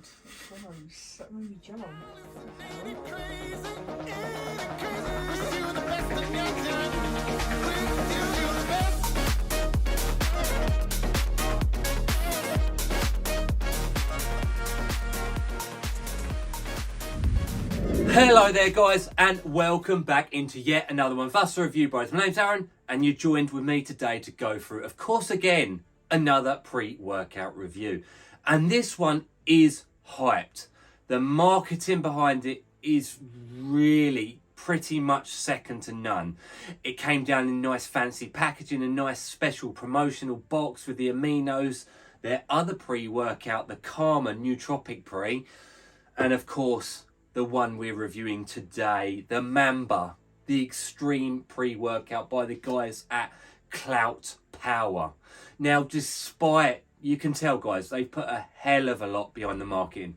Come on, set me jump. Hello there guys, and welcome back into yet another one of us review bros. My name's Aaron and you're joined with me today to go through, of course again, another pre-workout review. And this one is hyped. The marketing behind it is really pretty much second to none. It came down in nice fancy packaging, a nice special promotional box with the aminos, their other pre-workout, the Karma Nootropic Pre, and of course the one we're reviewing today, the Mamba, the extreme pre-workout by the guys at KLOUT PWR. Now, despite, you can tell guys, they've put a hell of a lot behind the marketing.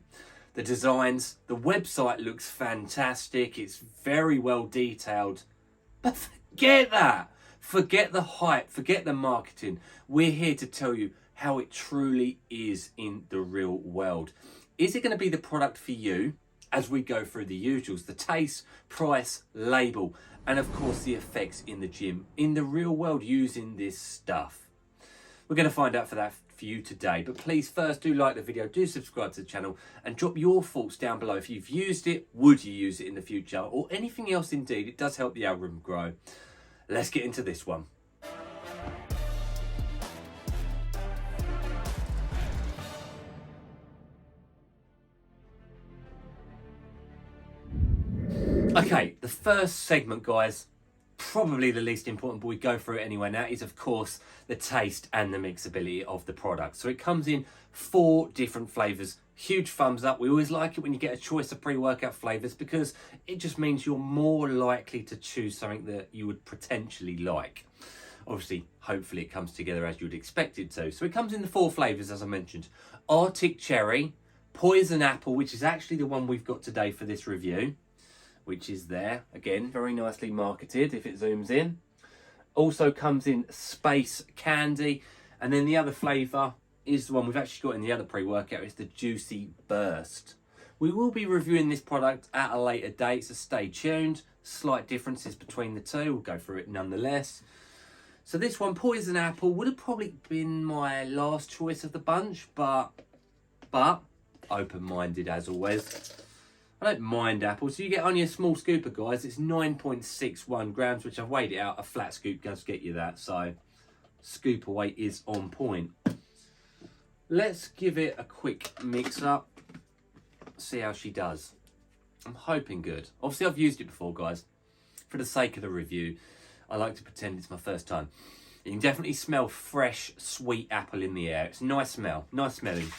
The designs, the website looks fantastic, it's very well detailed, but forget that. Forget the hype, forget the marketing. We're here to tell you how it truly is in the real world. Is it going to be the product for you? As we go through the usuals, the taste, price, label, and of course the effects in the gym, in the real world using this stuff. We're going to find out for you today, but please first do like the video, do subscribe to the channel and drop your thoughts down below. If you've used it, would you use it in the future, or anything else indeed? It does help the algorithm grow. Let's get into this one. Okay, the first segment, guys, probably the least important, but we go through it anyway. Now is, of course, the taste and the mixability of the product. So it comes in 4 different flavours. Huge thumbs up. We always like it when you get a choice of pre-workout flavours because it just means you're more likely to choose something that you would potentially like. Obviously, hopefully it comes together as you'd expect it to. So it comes in the 4 flavours, as I mentioned. Arctic Cherry, Poison Apple, which is actually the one we've got today for this review, which is there, again, very nicely marketed if it zooms in. Also comes in Space Candy, and then the other flavour is the one we've actually got in the other pre-workout, it's the Juicy Burst. We will be reviewing this product at a later date, so stay tuned. Slight differences between the two, we'll go through it nonetheless. So this one, Poison Apple, would have probably been my last choice of the bunch, but open-minded as always. I don't mind apples. So you get only a small scooper, guys. It's 9.61 grams, which I've weighed it out. A flat scoop does get you that. So scooper weight is on point. Let's give it a quick mix up. See how she does. I'm hoping good. Obviously, I've used it before, guys. For the sake of the review, I like to pretend it's my first time. You can definitely smell fresh, sweet apple in the air. It's a nice smell. Nice smelling.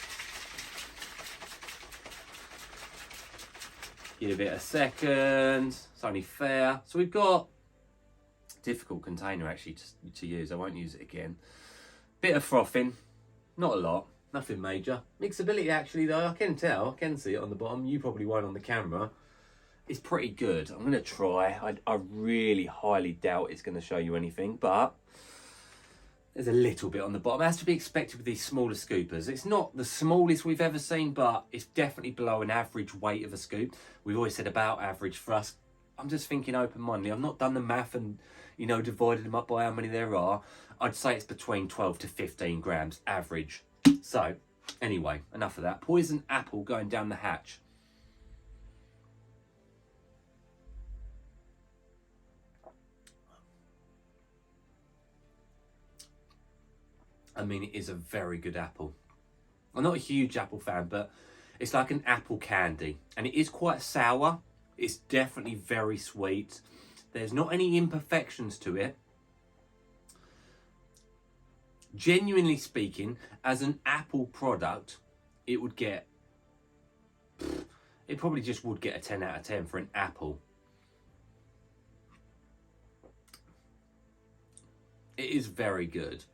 Give it a second, it's only fair. So we've got a difficult container actually to use, I won't use it again. Bit of frothing, not a lot, nothing major. Mixability actually though, I can tell, I can see it on the bottom, you probably won't on the camera. It's pretty good, I'm gonna try. I really highly doubt it's gonna show you anything, but there's a little bit on the bottom. It has to be expected with these smaller scoopers. It's not the smallest we've ever seen, but it's definitely below an average weight of a scoop. We've always said about average for us. I'm just thinking open-mindedly. I've not done the math and, you know, divided them up by how many there are. I'd say it's between 12 to 15 grams average. So, anyway, enough of that. Poison Apple going down the hatch. I mean, it is a very good apple. I'm not a huge apple fan, but it's like an apple candy. And it is quite sour. It's definitely very sweet. There's not any imperfections to it. Genuinely speaking, as an apple product, it would get... It probably just would get a 10 out of 10 for an apple. It is very good.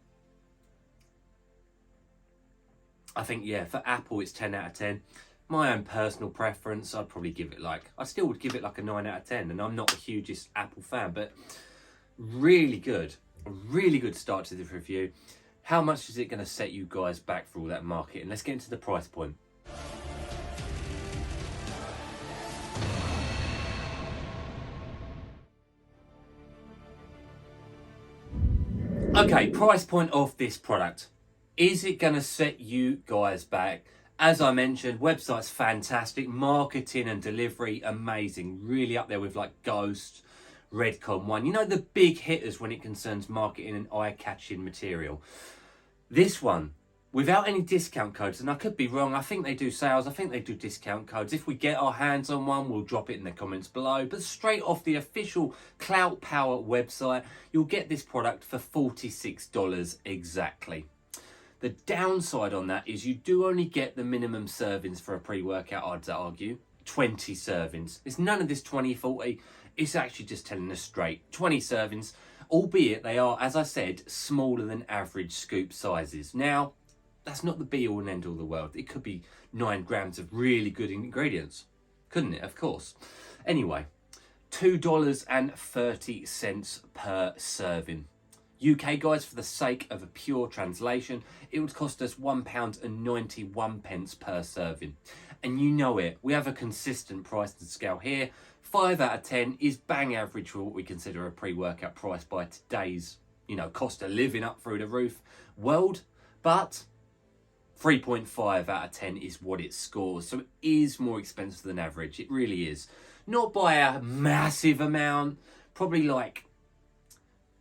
I think, yeah, for apple, it's 10 out of 10. My own personal preference, I'd probably give it like, I still would give it like a 9 out of 10. And I'm not the hugest Apple fan, but really good. A really good start to this review. How much is it going to set you guys back for all that marketing? Let's get into the price point. Okay, price point of this product. Is it going to set you guys back? As I mentioned, website's fantastic, marketing and delivery amazing, really up there with like Ghost, Redcon One. You know, the big hitters when it concerns marketing and eye-catching material. This one, without any discount codes, and I could be wrong, I think they do sales, I think they do discount codes. If we get our hands on one, we'll drop it in the comments below. But straight off the official KLOUT PWR website, you'll get this product for $46 exactly. The downside on that is you do only get the minimum servings for a pre-workout, I'd argue. 20 servings. It's none of this 20, 40. It's actually just telling us straight. 20 servings, albeit they are, as I said, smaller than average scoop sizes. Now, that's not the be all and end all of the world. It could be 9 grams of really good ingredients. Couldn't it? Of course. Anyway, $2.30 per serving. UK guys, for the sake of a pure translation, it would cost us £1.91 per serving. And you know it, we have a consistent price to scale here. 5 out of 10 is bang average for what we consider a pre-workout price by today's, you know, cost of living up through the roof world. But 3.5 out of 10 is what it scores. So it is more expensive than average. It really is. Not by a massive amount, probably like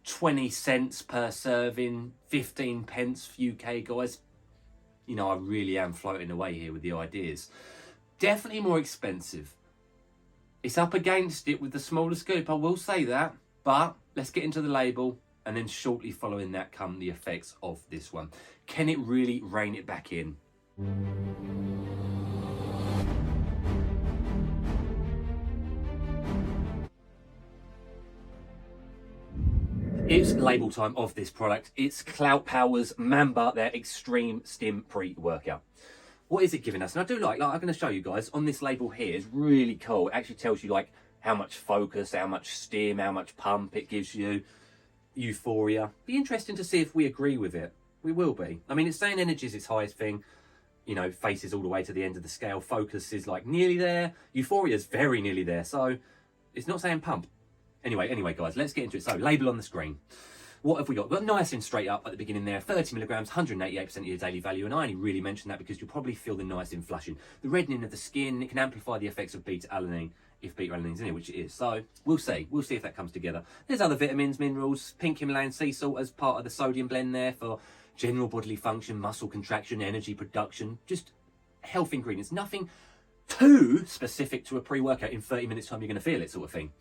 20 cents per serving, 15 pence for UK guys. You know, I really am floating away here with the ideas. Definitely more expensive. It's up against it with the smaller scoop, I will say that. But let's get into the label, and then shortly following that come the effects of this one. Can it really rein it back in? It's label time of this product. It's KLOUT PWR's Mamba, their Extreme Stim Pre-Workout. What is it giving us? And I do like I'm going to show you guys on this label here. It's really cool. It actually tells you like how much focus, how much stim, how much pump it gives you. Euphoria. Be interesting to see if we agree with it. We will be. I mean, it's saying energy is its highest thing. You know, faces all the way to the end of the scale. Focus is like nearly there. Euphoria is very nearly there. So it's not saying pump. Anyway, guys, let's get into it. So, label on the screen. What have we got? We've got niacin straight up at the beginning there. 30 milligrams, 188% of your daily value. And I only really mention that because you'll probably feel the niacin flushing. The reddening of the skin, it can amplify the effects of beta-alanine if beta-alanine's in it, which it is. So, we'll see. We'll see if that comes together. There's other vitamins, minerals, pink Himalayan sea salt as part of the sodium blend there for general bodily function, muscle contraction, energy production. Just health ingredients. Nothing too specific to a pre-workout. In 30 minutes time you're going to feel it, sort of thing.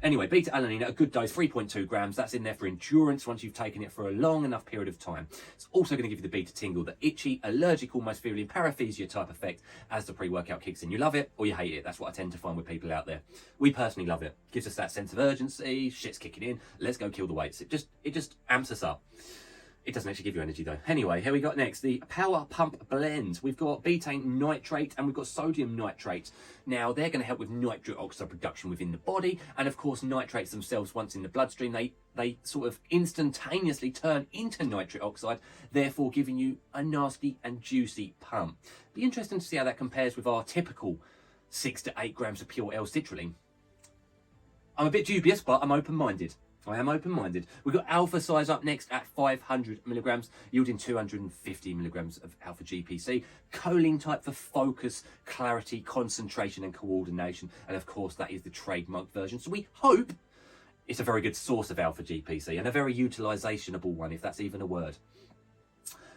Anyway, beta-alanine at a good dose, 3.2 grams. That's in there for endurance once you've taken it for a long enough period of time. It's also going to give you the beta tingle, the itchy, allergic, almost feeling paresthesia type effect as the pre-workout kicks in. You love it or you hate it. That's what I tend to find with people out there. We personally love it. Gives us that sense of urgency. Shit's kicking in. Let's go kill the weights. It just amps us up. It doesn't actually give you energy though. Anyway, here we got next the Power Pump Blend. We've got betaine nitrate and we've got sodium nitrate. Now, they're going to help with nitric oxide production within the body. And of course, nitrates themselves, once in the bloodstream, they sort of instantaneously turn into nitric oxide, therefore giving you a nasty and juicy pump. Be interesting to see how that compares with our typical 6 to 8 grams of pure L-citrulline. I'm a bit dubious, but I'm open-minded. I am open-minded. We've got alpha size up next at 500 milligrams, yielding 250 milligrams of alpha GPC. Choline type for focus, clarity, concentration, and coordination. And of course, that is the trademark version. So we hope it's a very good source of alpha GPC and a very utilisationable one, if that's even a word.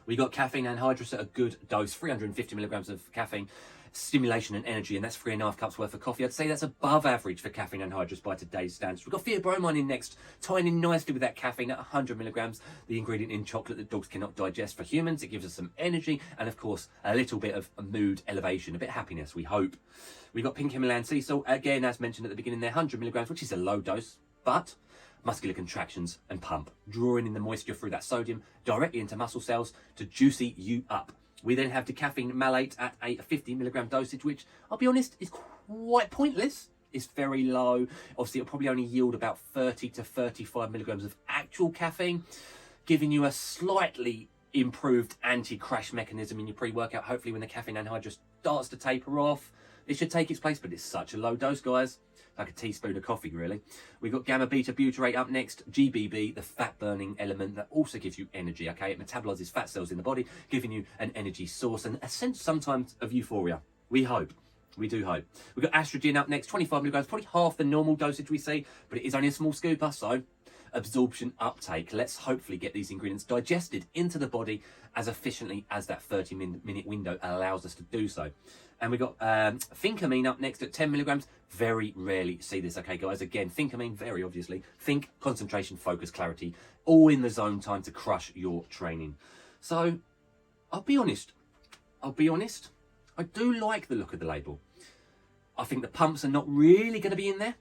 We got caffeine anhydrous at a good dose, 350 milligrams of caffeine, stimulation and energy, and that's 3.5 cups worth of coffee. I'd say that's above average for caffeine anhydrous by today's standards. We've got theobromine in next, tying in nicely with that caffeine at 100 milligrams, the ingredient in chocolate that dogs cannot digest. For humans, it gives us some energy and, of course, a little bit of mood elevation, a bit of happiness, we hope. We've got pink Himalayan sea salt, again, as mentioned at the beginning there, 100 milligrams, which is a low dose, but muscular contractions and pump, drawing in the moisture through that sodium directly into muscle cells to juicy you up. We then have decaffeine malate at a 50 milligram dosage, which I'll be honest is quite pointless. It's very low. Obviously, it'll probably only yield about 30 to 35 milligrams of actual caffeine, giving you a slightly improved anti-crash mechanism in your pre-workout. Hopefully, when the caffeine anhydrous starts to taper off, it should take its place, but it's such a low dose, guys. like a teaspoon of coffee, really. We've got gamma beta butyrate up next, GBB, the fat burning element that also gives you energy, okay? It metabolizes fat cells in the body, giving you an energy source and a sense sometimes of euphoria. We hope. We do hope. We've got estrogen up next, 25 milligrams, probably half the normal dosage we see, but it is only a small scooper, so absorption uptake. Let's hopefully get these ingredients digested into the body as efficiently as that 30-minute window allows us to do so. And we've got thinkамine up next at 10 milligrams. Very rarely see this, okay, guys? Again, thinkамine, very obviously. Think, concentration, focus, clarity, all in the zone time to crush your training. So, I'll be honest. I do like the look of the label. I think the pumps are not really going to be in there.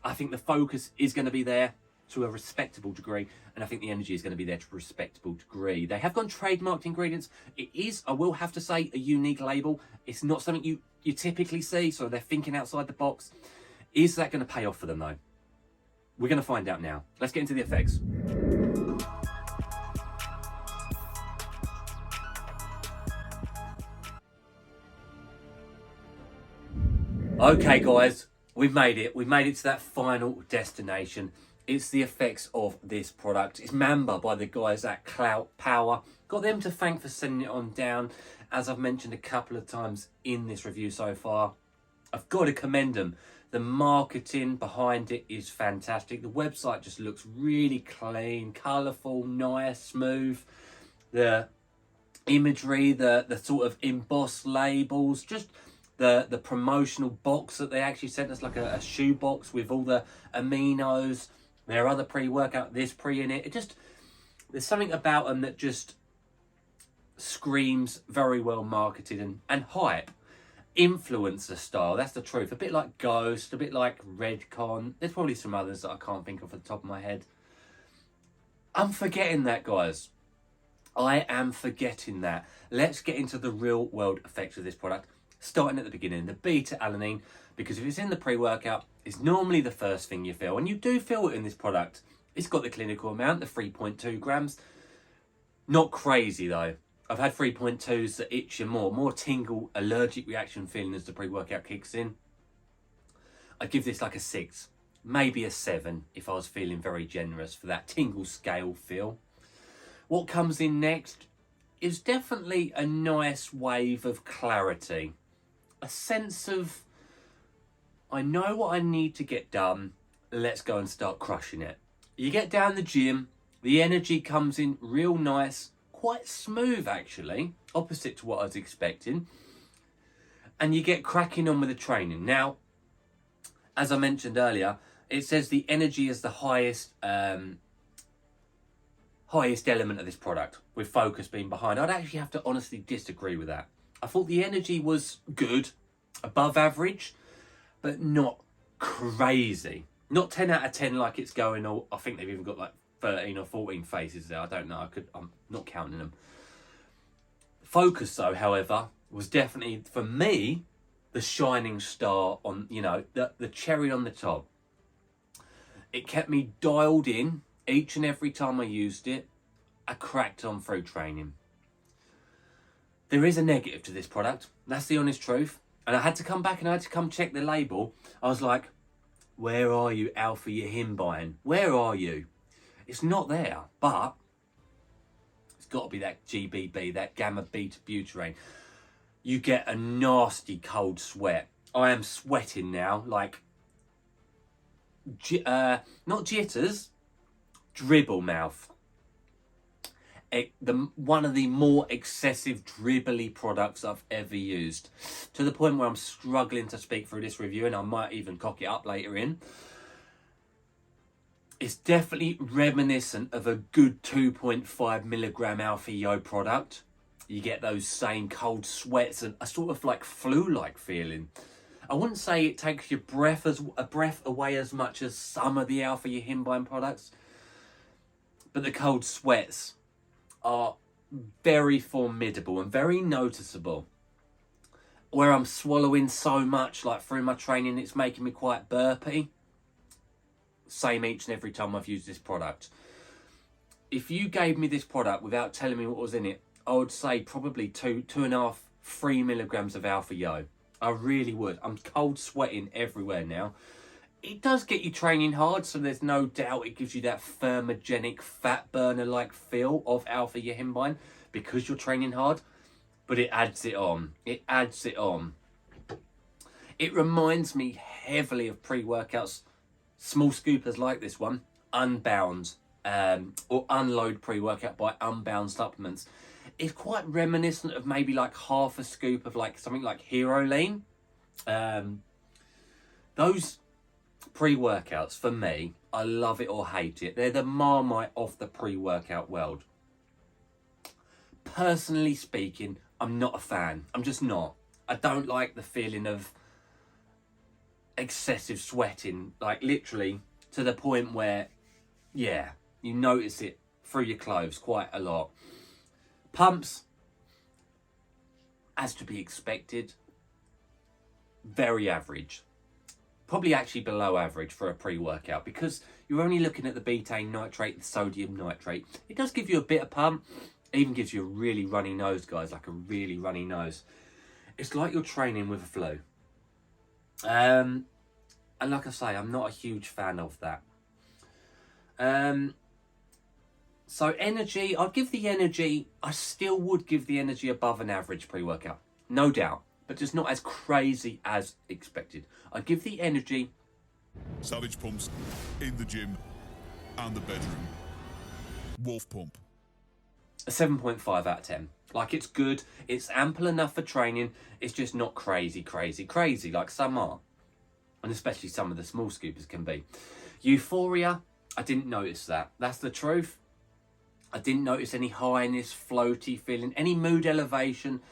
I think the focus is going to be there to a respectable degree, and I think the energy is going to be there to a respectable degree. They have gone trademarked ingredients. It is, I will have to say, a unique label. It's not something you typically see, so they're thinking outside the box. Is that going to pay off for them, though? We're going to find out now. Let's get into the effects. Okay, guys, we've made it. We've made it to that final destination. It's the effects of this product. It's Mamba by the guys at KLOUT PWR. Got them to thank for sending it on down. As I've mentioned a couple of times in this review so far, I've got to commend them. The marketing behind it is fantastic. The website just looks really clean, colourful, nice, smooth. The imagery, the sort of embossed labels, just the promotional box that they actually sent us, like a shoe box with all the aminos, their other pre-workout, this pre in it. It just, there's something about them that just screams very well marketed and hype. Influencer style, that's the truth. A bit like Ghost, a bit like Redcon. There's probably some others that I can't think of at the top of my head. I'm forgetting that, guys. I am forgetting that. Let's get into the real world effects of this product. Starting at the beginning, the beta-alanine, because if it's in the pre-workout, it's normally the first thing you feel. And you do feel it in this product. It's got the clinical amount, the 3.2 grams. Not crazy, though. I've had 3.2s that itch you more tingle, allergic reaction feeling as the pre-workout kicks in. I'd give this like a 6, maybe a 7 if I was feeling very generous for that tingle scale feel. What comes in next is definitely a nice wave of clarity. A sense of, I know what I need to get done, let's go and start crushing it. You get down the gym, the energy comes in real nice, quite smooth actually, opposite to what I was expecting. And you get cracking on with the training. Now, as I mentioned earlier, it says the energy is the highest element of this product, with focus being behind. I'd actually have to honestly disagree with that. I thought the energy was good, above average, but not crazy. Not 10 out of 10 like it's going, or I think they've even got like 13 or 14 phases there. I don't know. I'm not counting them. Focus, though, however, was definitely, for me, the shining star on, you know, the cherry on the top. It kept me dialed in each and every time I used it. I cracked on through training. There is a negative to this product. That's the honest truth. And I had to come back and I had to come check the label. I was like, where are you, Alpha Yihimbine? Where are you? It's not there, but it's got to be that GBB, that gamma beta butyrate. You get a nasty cold sweat. I am sweating now, like, not jitters, dribble mouth. One of the more excessive dribbly products I've ever used, to the point where I'm struggling to speak through this review, and I might even cock it up later in. It's definitely reminiscent of a good 2.5 milligram Alpha Yo product. You get those same cold sweats and a sort of like flu-like feeling. I wouldn't say it takes your breath away as much as some of the Alpha Yihimbine products, but the cold sweats are very formidable and very noticeable. Where I'm swallowing so much, like through my training, it's making me quite burpy. Same each and every time I've used this product. If you gave me this product without telling me what was in it, I would say probably 2.5, 3 milligrams of Alpha Yo. I really would. I'm cold sweating everywhere now. it does get you training hard, so there's no doubt it gives you that thermogenic fat burner like feel of alpha yohimbine because you're training hard, but it adds it on. It adds it on. It reminds me heavily of pre-workouts, small scoopers like this one, Unbound, or Unload pre-workout by Unbound Supplements. It's quite reminiscent of maybe like half a scoop of like something like Hero Lean. Those pre-workouts, for me, I love it or hate it. They're the Marmite of the pre-workout world. Personally speaking, I'm not a fan. I'm just not. I don't like the feeling of excessive sweating, like literally to the point where, yeah, you notice it through your clothes quite a lot. Pumps, as to be expected, very average. Probably actually below average for a pre-workout because you're only looking at the betaine nitrate, the sodium nitrate. It does give you a bit of pump. It even gives you a really runny nose, guys, like a really runny nose. It's like you're training with a flu. And like I say, I'm not a huge fan of that. So energy, I'd give the energy, I still would give the energy above an average pre-workout. No doubt. But just not as crazy as expected. I'd give the energy... Savage pumps in the gym and the bedroom. Wolf pump. A 7.5 out of 10. Like, it's good. It's ample enough for training. It's just not crazy like some are. And especially some of the small scoopers can be. Euphoria, I didn't notice that. That's the truth. I didn't notice any highness, floaty feeling, any mood elevation.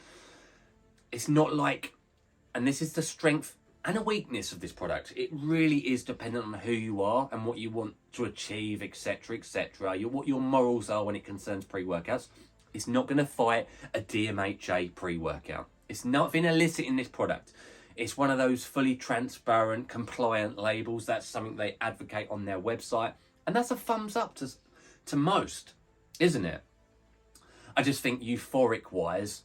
It's not like, and this is the strength and a weakness of this product. It really is dependent on who you are and what you want to achieve, etc., etc. What your morals are when it concerns pre-workouts. It's not going to fight a DMHA pre-workout. It's nothing illicit in this product. It's one of those fully transparent, compliant labels. That's something they advocate on their website. And that's a thumbs up to most, isn't it? I just think euphoric-wise,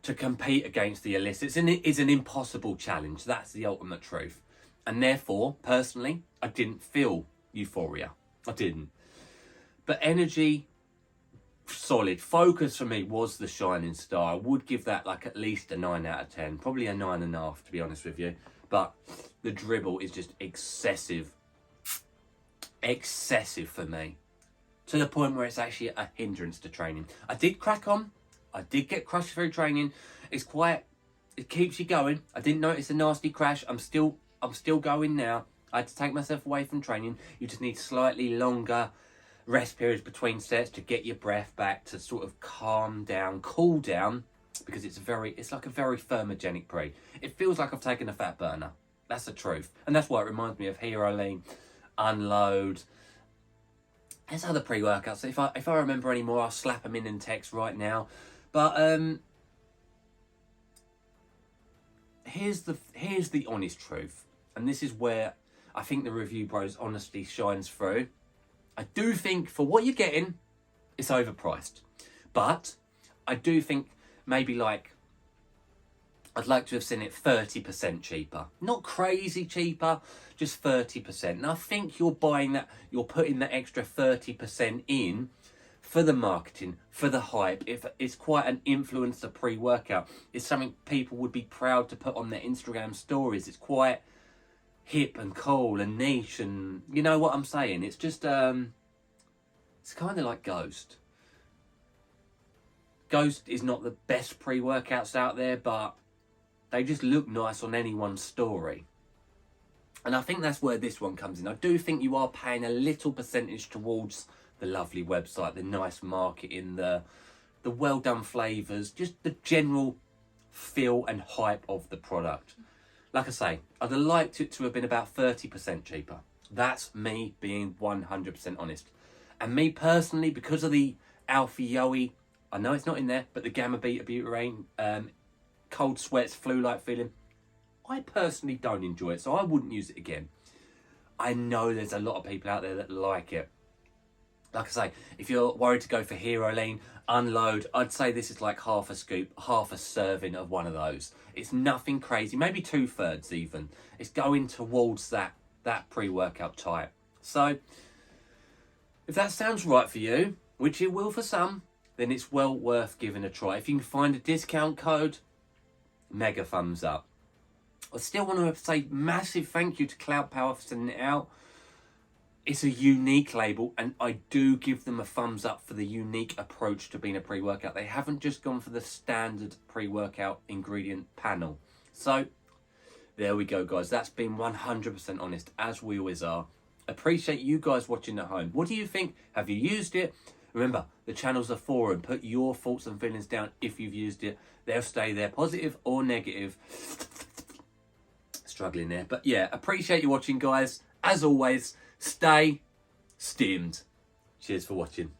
to compete against the illicits is an impossible challenge. That's the ultimate truth. And therefore, personally, I didn't feel euphoria. I didn't. But energy, solid. Focus for me was the shining star. I would give that like at least a 9 out of 10. Probably a 9.5 to be honest with you. But the dribble is just excessive. Excessive for me. To the point where it's actually a hindrance to training. I did crack on. I did get crushed through training. It keeps you going. I didn't notice a nasty crash. I'm still going now. I had to take myself away from training. You just need slightly longer rest periods between sets to get your breath back, to sort of calm down, cool down, because it's like a very thermogenic pre. It feels like I've taken a fat burner. That's the truth. And that's why it reminds me of Hero Lean, Unload. There's other pre-workouts. If I remember any more, I'll slap them in text right now. But here's the honest truth, and this is where I think the Review Bros honesty shines through. I do think for what you're getting, it's overpriced, but I do think maybe like I'd like to have seen it 30% cheaper, not crazy cheaper, just 30%. And I think you're buying that, you're putting that extra 30% in for the marketing, for the hype. If it's quite an influencer pre-workout, it's something people would be proud to put on their Instagram stories. It's quite hip and cool and niche, and you know what I'm saying. It's just it's kind of like Ghost. Ghost is not the best pre-workouts out there, but they just look nice on anyone's story. And I think that's where this one comes in. I do think you are paying a little percentage towards the lovely website, the nice marketing, the well done flavours, just the general feel and hype of the product. Like I say, I'd have liked it to have been about 30% cheaper. That's me being 100% honest. And me personally, because of the alpha yoe, I know it's not in there, but the gamma beta butyrate, cold sweats, flu-like feeling, I personally don't enjoy it, so I wouldn't use it again. I know there's a lot of people out there that like it. Like I say, if you're worried to go for hero lean, unload, I'd say this is like half a scoop, half a serving of one of those. It's nothing crazy, maybe 2/3 even. It's going towards that pre-workout type. So if that sounds right for you, which it will for some, then it's well worth giving a try. If you can find a discount code, mega thumbs up. I still want to say massive thank you to KLOUT PWR for sending it out. It's a unique label, and I do give them a thumbs up for the unique approach to being a pre-workout. They haven't just gone for the standard pre-workout ingredient panel. So there we go, guys. That's been 100% honest, as we always are. Appreciate you guys watching at home. What do you think? Have you used it? Remember, the channel's a forum. Put your thoughts and feelings down if you've used it. They'll stay there, positive or negative. Struggling there. But yeah, appreciate you watching, guys. As always, stay stimmed. Cheers for watching.